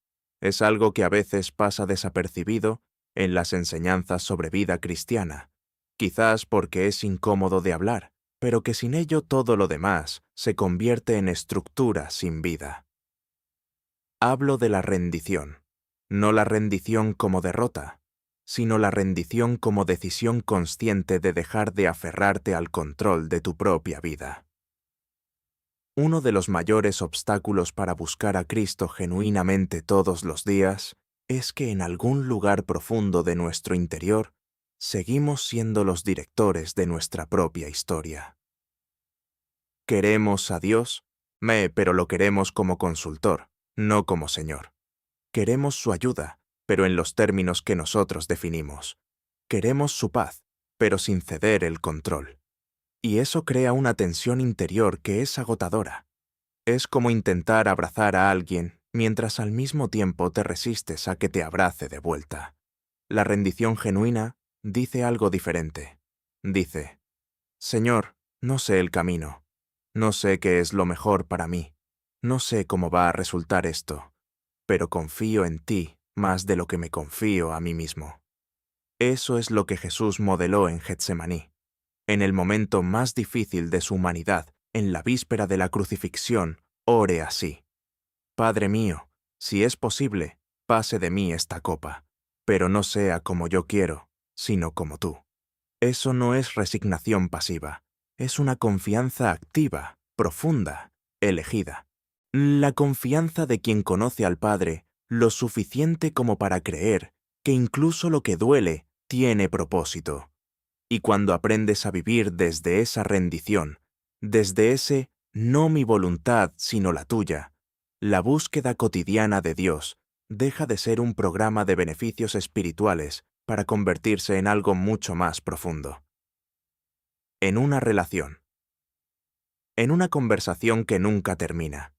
Es algo que a veces pasa desapercibido en las enseñanzas sobre vida cristiana, quizás porque es incómodo de hablar, pero que sin ello todo lo demás se convierte en estructura sin vida. Hablo de la rendición, no la rendición como derrota, sino la rendición como decisión consciente de dejar de aferrarte al control de tu propia vida. Uno de los mayores obstáculos para buscar a Cristo genuinamente todos los días es que en algún lugar profundo de nuestro interior seguimos siendo los directores de nuestra propia historia. Queremos a Dios, pero lo queremos como consultor, no como Señor. Queremos su ayuda, pero en los términos que nosotros definimos. Queremos su paz, pero sin ceder el control. Y eso crea una tensión interior que es agotadora. Es como intentar abrazar a alguien mientras al mismo tiempo te resistes a que te abrace de vuelta. La rendición genuina dice algo diferente. Dice, Señor, no sé el camino. No sé qué es lo mejor para mí. No sé cómo va a resultar esto, pero confío en ti más de lo que me confío a mí mismo. Eso es lo que Jesús modeló en Getsemaní. En el momento más difícil de su humanidad, en la víspera de la crucifixión, ore así. Padre mío, si es posible, pase de mí esta copa, pero no sea como yo quiero, sino como tú. Eso no es resignación pasiva, es una confianza activa, profunda, elegida. La confianza de quien conoce al Padre lo suficiente como para creer que incluso lo que duele tiene propósito. Y cuando aprendes a vivir desde esa rendición, desde ese no mi voluntad sino la tuya, la búsqueda cotidiana de Dios deja de ser un programa de beneficios espirituales para convertirse en algo mucho más profundo. En una relación. En una conversación que nunca termina.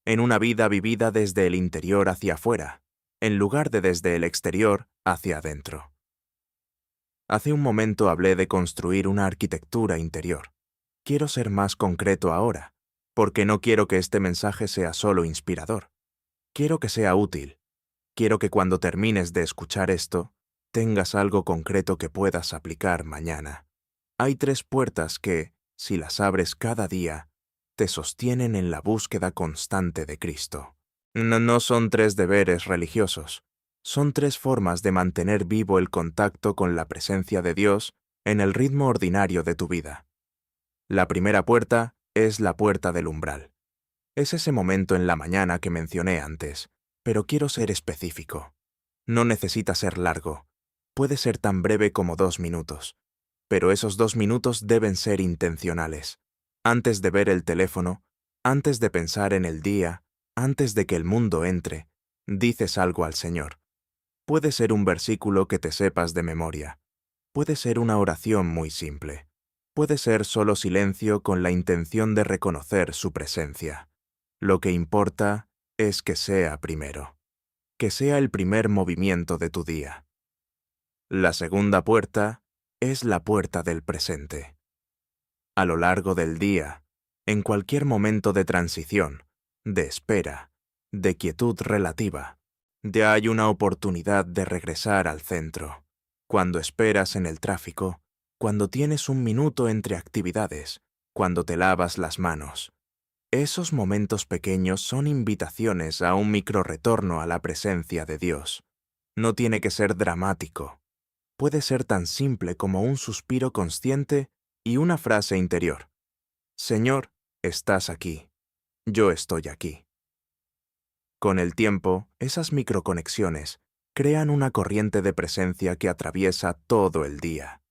En una vida vivida desde el interior hacia afuera, en lugar de desde el exterior hacia adentro. Hace un momento hablé de construir una arquitectura interior. Quiero ser más concreto ahora, porque no quiero que este mensaje sea solo inspirador. Quiero que sea útil. Quiero que cuando termines de escuchar esto, tengas algo concreto que puedas aplicar mañana. Hay 3 puertas que, si las abres cada día, te sostienen en la búsqueda constante de Cristo. No son 3 deberes religiosos. Son 3 formas de mantener vivo el contacto con la presencia de Dios en el ritmo ordinario de tu vida. La primera puerta es la puerta del umbral. Es ese momento en la mañana que mencioné antes, pero quiero ser específico. No necesita ser largo. Puede ser tan breve como 2 minutos. Pero esos 2 minutos deben ser intencionales. Antes de ver el teléfono, antes de pensar en el día, antes de que el mundo entre, dices algo al Señor. Puede ser un versículo que te sepas de memoria. Puede ser una oración muy simple. Puede ser solo silencio con la intención de reconocer su presencia. Lo que importa es que sea primero. Que sea el primer movimiento de tu día. La segunda puerta es la puerta del presente. A lo largo del día, en cualquier momento de transición, de espera, de quietud relativa, ya hay una oportunidad de regresar al centro. Cuando esperas en el tráfico, cuando tienes un minuto entre actividades, cuando te lavas las manos. Esos momentos pequeños son invitaciones a un microrretorno a la presencia de Dios. No tiene que ser dramático. Puede ser tan simple como un suspiro consciente y una frase interior. Señor, estás aquí. Yo estoy aquí. Con el tiempo, esas microconexiones crean una corriente de presencia que atraviesa todo el día.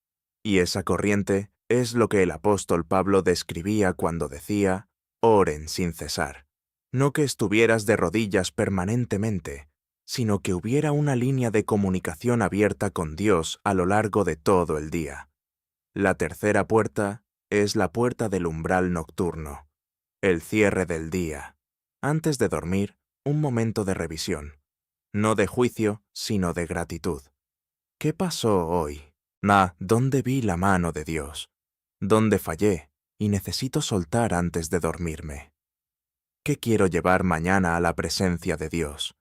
Y esa corriente es lo que el apóstol Pablo describía cuando decía, oren sin cesar. No que estuvieras de rodillas permanentemente, sino que hubiera una línea de comunicación abierta con Dios a lo largo de todo el día. La tercera puerta es la puerta del umbral nocturno, el cierre del día. Antes de dormir, un momento de revisión, no de juicio, sino de gratitud. ¿Qué pasó hoy? ¿Dónde vi la mano de Dios? ¿Dónde fallé y necesito soltar antes de dormirme? ¿Qué quiero llevar mañana a la presencia de Dios?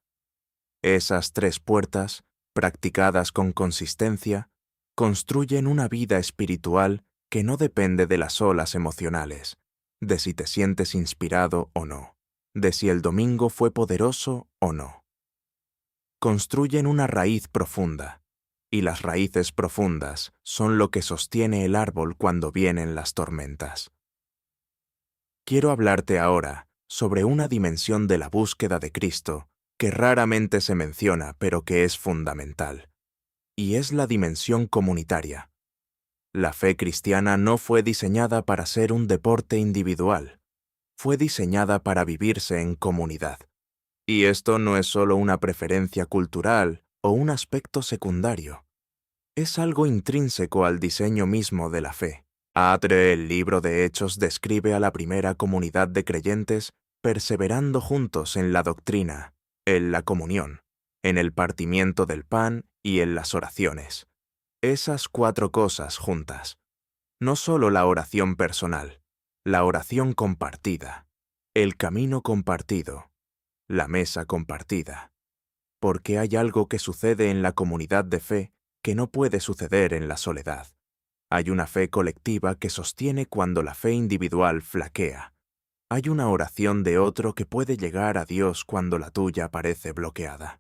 Esas 3 puertas, practicadas con consistencia, construyen una vida espiritual que no depende de las olas emocionales, de si te sientes inspirado o no, de si el domingo fue poderoso o no. Construyen una raíz profunda, y las raíces profundas son lo que sostiene el árbol cuando vienen las tormentas. Quiero hablarte ahora sobre una dimensión de la búsqueda de Cristo que raramente se menciona, pero que es fundamental, y es la dimensión comunitaria. La fe cristiana no fue diseñada para ser un deporte individual, fue diseñada para vivirse en comunidad. Y esto no es solo una preferencia cultural o un aspecto secundario, es algo intrínseco al diseño mismo de la fe. El libro de Hechos, describe a la primera comunidad de creyentes perseverando juntos en la doctrina, en la comunión, en el partimiento del pan y en las oraciones. Esas 4 cosas juntas. No solo la oración personal, la oración compartida, el camino compartido, la mesa compartida. Porque hay algo que sucede en la comunidad de fe que no puede suceder en la soledad. Hay una fe colectiva que sostiene cuando la fe individual flaquea. Hay una oración de otro que puede llegar a Dios cuando la tuya parece bloqueada.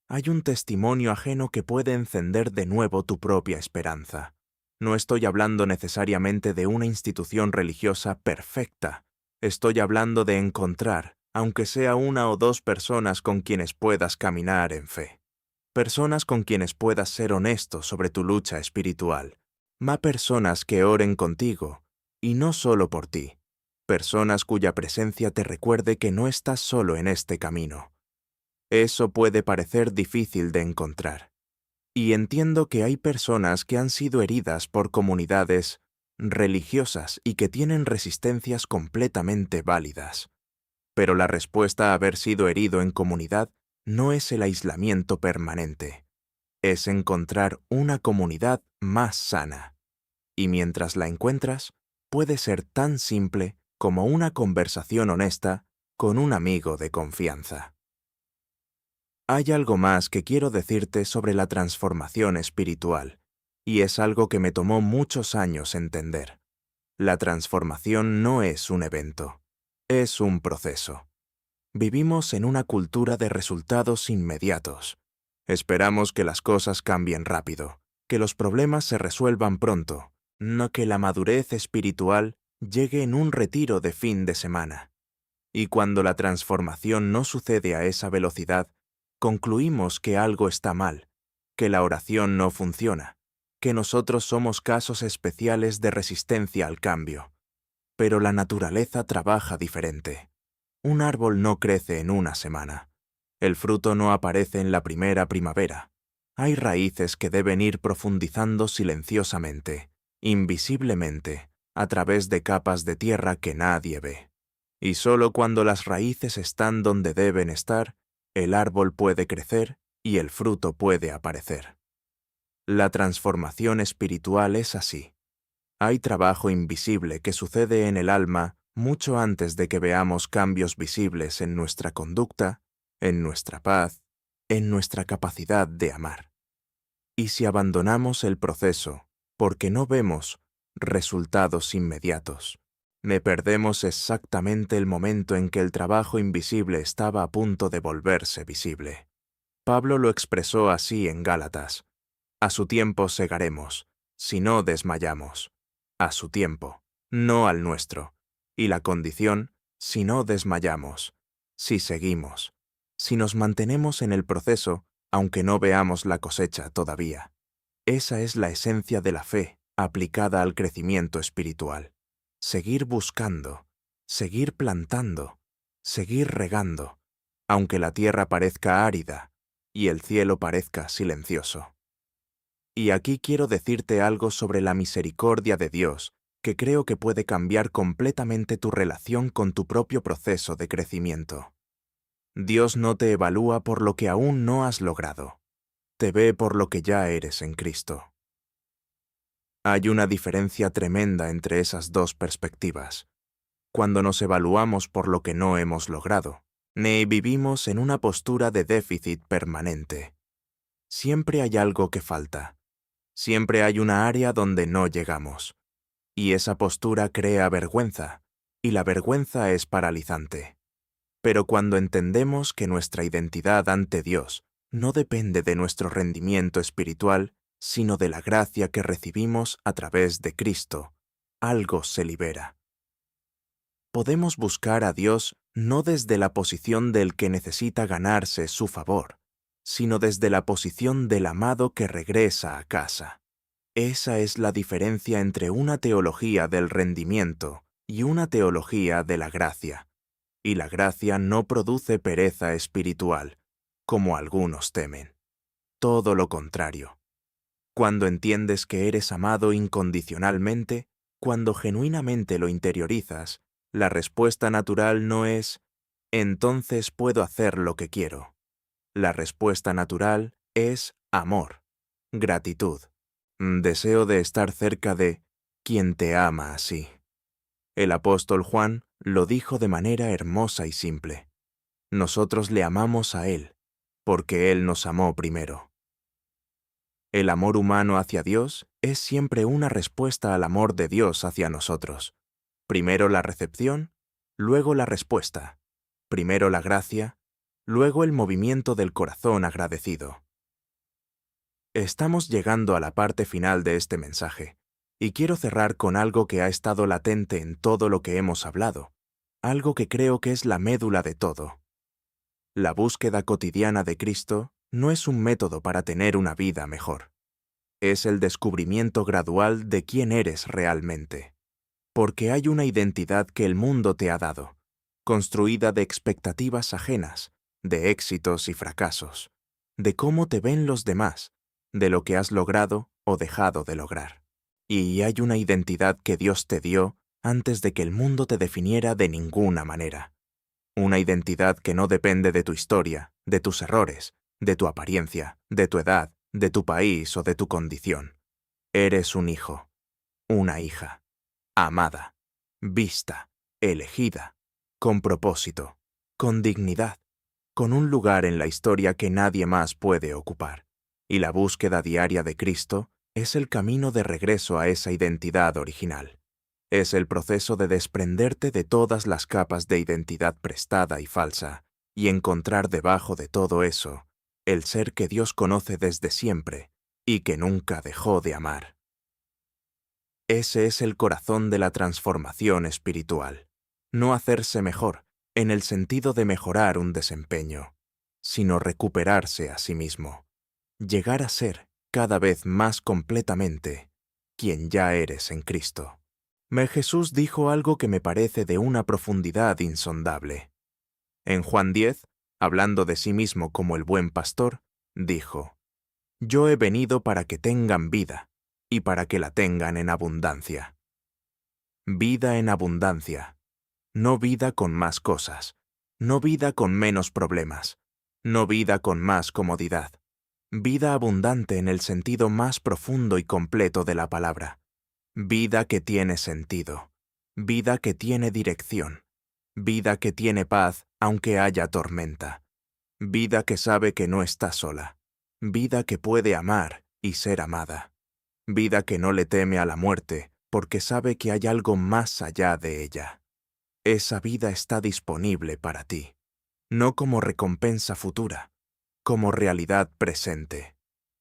Hay un testimonio ajeno que puede encender de nuevo tu propia esperanza. No estoy hablando necesariamente de una institución religiosa perfecta. Estoy hablando de encontrar, aunque sea 1 o 2 personas con quienes puedas caminar en fe. Personas con quienes puedas ser honesto sobre tu lucha espiritual. Más personas que oren contigo, y no solo por ti. Personas cuya presencia te recuerde que no estás solo en este camino. Eso puede parecer difícil de encontrar. Y entiendo que hay personas que han sido heridas por comunidades religiosas y que tienen resistencias completamente válidas. Pero la respuesta a haber sido herido en comunidad no es el aislamiento permanente. Es encontrar una comunidad más sana. Y mientras la encuentras, puede ser tan simple como una conversación honesta con un amigo de confianza. Hay algo más que quiero decirte sobre la transformación espiritual, y es algo que me tomó muchos años entender. La transformación no es un evento, es un proceso. Vivimos en una cultura de resultados inmediatos. Esperamos que las cosas cambien rápido, que los problemas se resuelvan pronto, no que la madurez espiritual llegue en un retiro de fin de semana. Y cuando la transformación no sucede a esa velocidad, concluimos que algo está mal, que la oración no funciona, que nosotros somos casos especiales de resistencia al cambio. Pero la naturaleza trabaja diferente. Un árbol no crece en una semana. El fruto no aparece en la primera primavera. Hay raíces que deben ir profundizando silenciosamente, invisiblemente, a través de capas de tierra que nadie ve. Y solo cuando las raíces están donde deben estar, el árbol puede crecer y el fruto puede aparecer. La transformación espiritual es así. Hay trabajo invisible que sucede en el alma mucho antes de que veamos cambios visibles en nuestra conducta, en nuestra paz, en nuestra capacidad de amar. Y si abandonamos el proceso porque no vemos resultados inmediatos, perdemos exactamente el momento en que el trabajo invisible estaba a punto de volverse visible. Pablo lo expresó así en Gálatas: a su tiempo segaremos, si no desmayamos. A su tiempo, no al nuestro. Y la condición, si no desmayamos, si seguimos, si nos mantenemos en el proceso, aunque no veamos la cosecha todavía. Esa es la esencia de la fe aplicada al crecimiento espiritual. Seguir buscando, seguir plantando, seguir regando, aunque la tierra parezca árida y el cielo parezca silencioso. Y aquí quiero decirte algo sobre la misericordia de Dios, que creo que puede cambiar completamente tu relación con tu propio proceso de crecimiento. Dios no te evalúa por lo que aún no has logrado. Te ve por lo que ya eres en Cristo. Hay una diferencia tremenda entre esas 2 perspectivas. Cuando nos evaluamos por lo que no hemos logrado, vivimos en una postura de déficit permanente. Siempre hay algo que falta. Siempre hay una área donde no llegamos. Y esa postura crea vergüenza, y la vergüenza es paralizante. Pero cuando entendemos que nuestra identidad ante Dios no depende de nuestro rendimiento espiritual, sino de la gracia que recibimos a través de Cristo, algo se libera. Podemos buscar a Dios no desde la posición del que necesita ganarse su favor, sino desde la posición del amado que regresa a casa. Esa es la diferencia entre una teología del rendimiento y una teología de la gracia. Y la gracia no produce pereza espiritual, como algunos temen. Todo lo contrario. Cuando entiendes que eres amado incondicionalmente, cuando genuinamente lo interiorizas, la respuesta natural no es «entonces puedo hacer lo que quiero». La respuesta natural es amor, gratitud, deseo de estar cerca de quien te ama así. El apóstol Juan lo dijo de manera hermosa y simple. Nosotros le amamos a Él, porque Él nos amó primero. El amor humano hacia Dios es siempre una respuesta al amor de Dios hacia nosotros. Primero la recepción, luego la respuesta. Primero la gracia, luego el movimiento del corazón agradecido. Estamos llegando a la parte final de este mensaje, y quiero cerrar con algo que ha estado latente en todo lo que hemos hablado, algo que creo que es la médula de todo. La búsqueda cotidiana de Cristo no es un método para tener una vida mejor. Es el descubrimiento gradual de quién eres realmente. Porque hay una identidad que el mundo te ha dado, construida de expectativas ajenas, de éxitos y fracasos, de cómo te ven los demás, de lo que has logrado o dejado de lograr. Y hay una identidad que Dios te dio antes de que el mundo te definiera de ninguna manera. Una identidad que no depende de tu historia, de tus errores, de tu apariencia, de tu edad, de tu país o de tu condición. Eres un hijo, una hija, amada, vista, elegida, con propósito, con dignidad, con un lugar en la historia que nadie más puede ocupar. Y la búsqueda diaria de Cristo es el camino de regreso a esa identidad original. Es el proceso de desprenderte de todas las capas de identidad prestada y falsa y encontrar debajo de todo eso el ser que Dios conoce desde siempre y que nunca dejó de amar. Ese es el corazón de la transformación espiritual. No hacerse mejor, en el sentido de mejorar un desempeño, sino recuperarse a sí mismo. Llegar a ser, cada vez más completamente, quien ya eres en Cristo. Jesús dijo algo que me parece de una profundidad insondable. En Juan 10, hablando de sí mismo como el buen pastor, dijo: «Yo he venido para que tengan vida, y para que la tengan en abundancia». Vida en abundancia. No vida con más cosas. No vida con menos problemas. No vida con más comodidad. Vida abundante en el sentido más profundo y completo de la palabra. Vida que tiene sentido. Vida que tiene dirección. Vida que tiene paz aunque haya tormenta. Vida que sabe que no está sola. Vida que puede amar y ser amada. Vida que no le teme a la muerte porque sabe que hay algo más allá de ella. Esa vida está disponible para ti, no como recompensa futura, como realidad presente,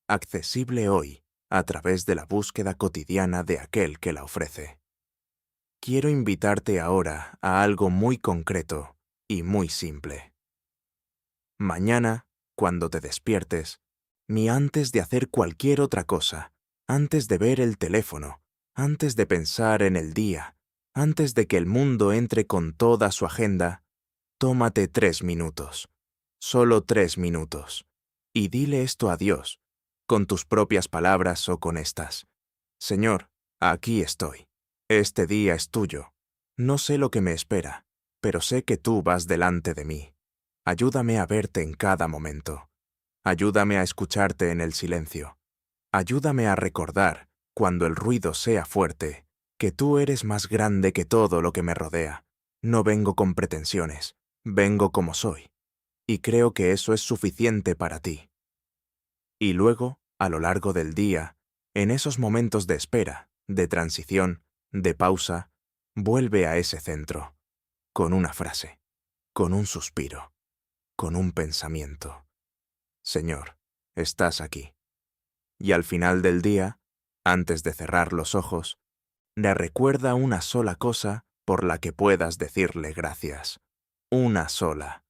accesible hoy a través de la búsqueda cotidiana de aquel que la ofrece. Quiero invitarte ahora a algo muy concreto y muy simple. Mañana, cuando te despiertes, ni antes de hacer cualquier otra cosa, antes de ver el teléfono, antes de pensar en el día, antes de que el mundo entre con toda su agenda, tómate 3 minutos, solo 3 minutos, y dile esto a Dios, con tus propias palabras o con estas. Señor, aquí estoy. Este día es tuyo. No sé lo que me espera, pero sé que tú vas delante de mí. Ayúdame a verte en cada momento. Ayúdame a escucharte en el silencio. Ayúdame a recordar, cuando el ruido sea fuerte, que tú eres más grande que todo lo que me rodea. No vengo con pretensiones, vengo como soy. Y creo que eso es suficiente para ti. Y luego, a lo largo del día, en esos momentos de espera, de transición, de pausa, vuelve a ese centro, con una frase, con un suspiro, con un pensamiento. Señor, estás aquí. Y al final del día, antes de cerrar los ojos, le recuerda una sola cosa por la que puedas decirle gracias. una sola.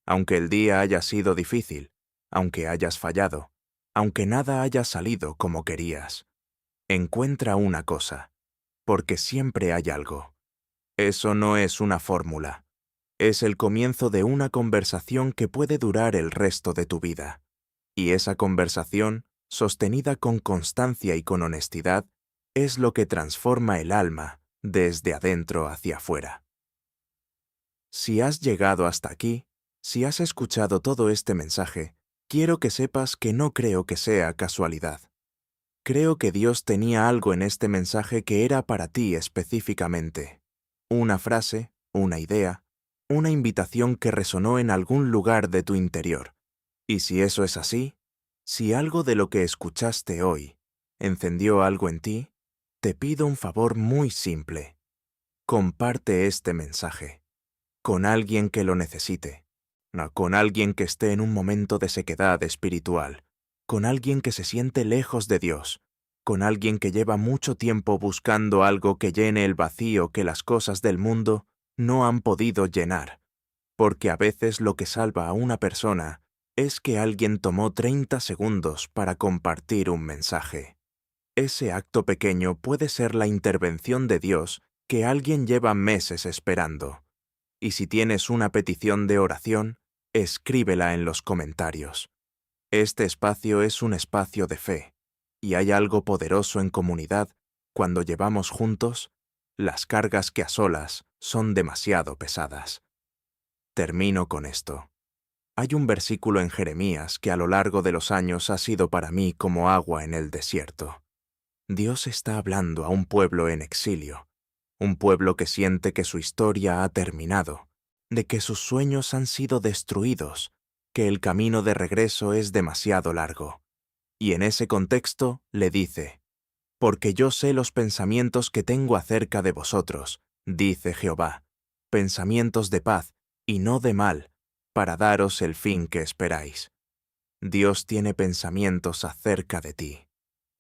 Aunque el día haya sido difícil, aunque hayas fallado, aunque nada haya salido como querías, encuentra una cosa, porque siempre hay algo. Eso no es una fórmula. Es el comienzo de una conversación que puede durar el resto de tu vida. Y esa conversación, sostenida con constancia y con honestidad, es lo que transforma el alma desde adentro hacia afuera. Si has llegado hasta aquí, si has escuchado todo este mensaje, quiero que sepas que no creo que sea casualidad. Creo que Dios tenía algo en este mensaje que era para ti específicamente. Una frase, una idea, una invitación que resonó en algún lugar de tu interior. Y si eso es así, si algo de lo que escuchaste hoy encendió algo en ti, te pido un favor muy simple. Comparte este mensaje con alguien que lo necesite, no con alguien que esté en un momento de sequedad espiritual, con alguien que se siente lejos de Dios, con alguien que lleva mucho tiempo buscando algo que llene el vacío que las cosas del mundo no han podido llenar, porque a veces lo que salva a una persona es que alguien tomó 30 segundos para compartir un mensaje. Ese acto pequeño puede ser la intervención de Dios que alguien lleva meses esperando. Y si tienes una petición de oración, escríbela en los comentarios. Este espacio es un espacio de fe, y hay algo poderoso en comunidad cuando llevamos juntos las cargas que a solas son demasiado pesadas. Termino con esto. Hay un versículo en Jeremías que a lo largo de los años ha sido para mí como agua en el desierto. Dios está hablando a un pueblo en exilio, un pueblo que siente que su historia ha terminado, de que sus sueños han sido destruidos, que el camino de regreso es demasiado largo. Y en ese contexto le dice, «Porque yo sé los pensamientos que tengo acerca de vosotros, dice Jehová, pensamientos de paz y no de mal, para daros el fin que esperáis». Dios tiene pensamientos acerca de ti,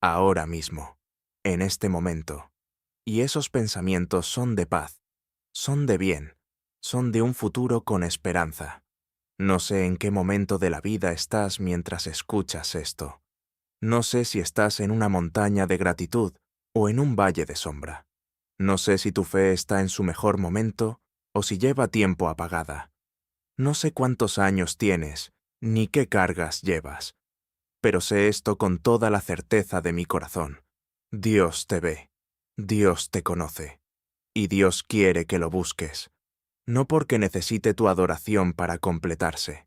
ahora mismo, en este momento. Y esos pensamientos son de paz, son de bien, son de un futuro con esperanza. No sé en qué momento de la vida estás mientras escuchas esto. No sé si estás en una montaña de gratitud o en un valle de sombra. No sé si tu fe está en su mejor momento o si lleva tiempo apagada. No sé cuántos años tienes, ni qué cargas llevas. Pero sé esto con toda la certeza de mi corazón. Dios te ve, Dios te conoce, y Dios quiere que lo busques, no porque necesite tu adoración para completarse,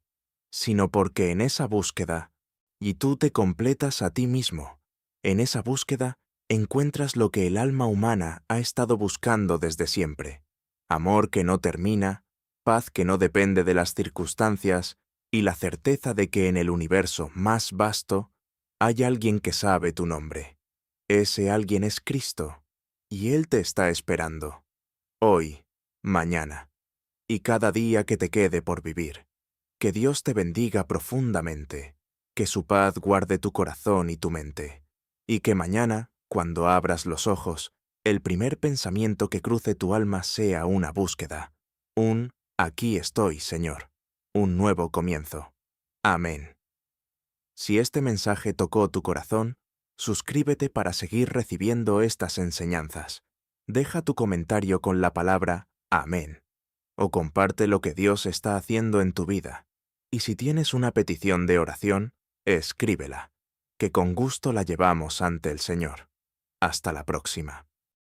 sino porque en esa búsqueda, y tú te completas a ti mismo, en esa búsqueda encuentras lo que el alma humana ha estado buscando desde siempre: amor que no termina, paz que no depende de las circunstancias, y la certeza de que en el universo más vasto hay alguien que sabe tu nombre. Ese alguien es Cristo, y Él te está esperando, hoy, mañana, y cada día que te quede por vivir. Que Dios te bendiga profundamente, que su paz guarde tu corazón y tu mente, y que mañana, cuando abras los ojos, el primer pensamiento que cruce tu alma sea una búsqueda, un «Aquí estoy, Señor», un nuevo comienzo. Amén. Si este mensaje tocó tu corazón, suscríbete para seguir recibiendo estas enseñanzas. Deja tu comentario con la palabra «Amén» o comparte lo que Dios está haciendo en tu vida. Y si tienes una petición de oración, escríbela, que con gusto la llevamos ante el Señor. Hasta la próxima.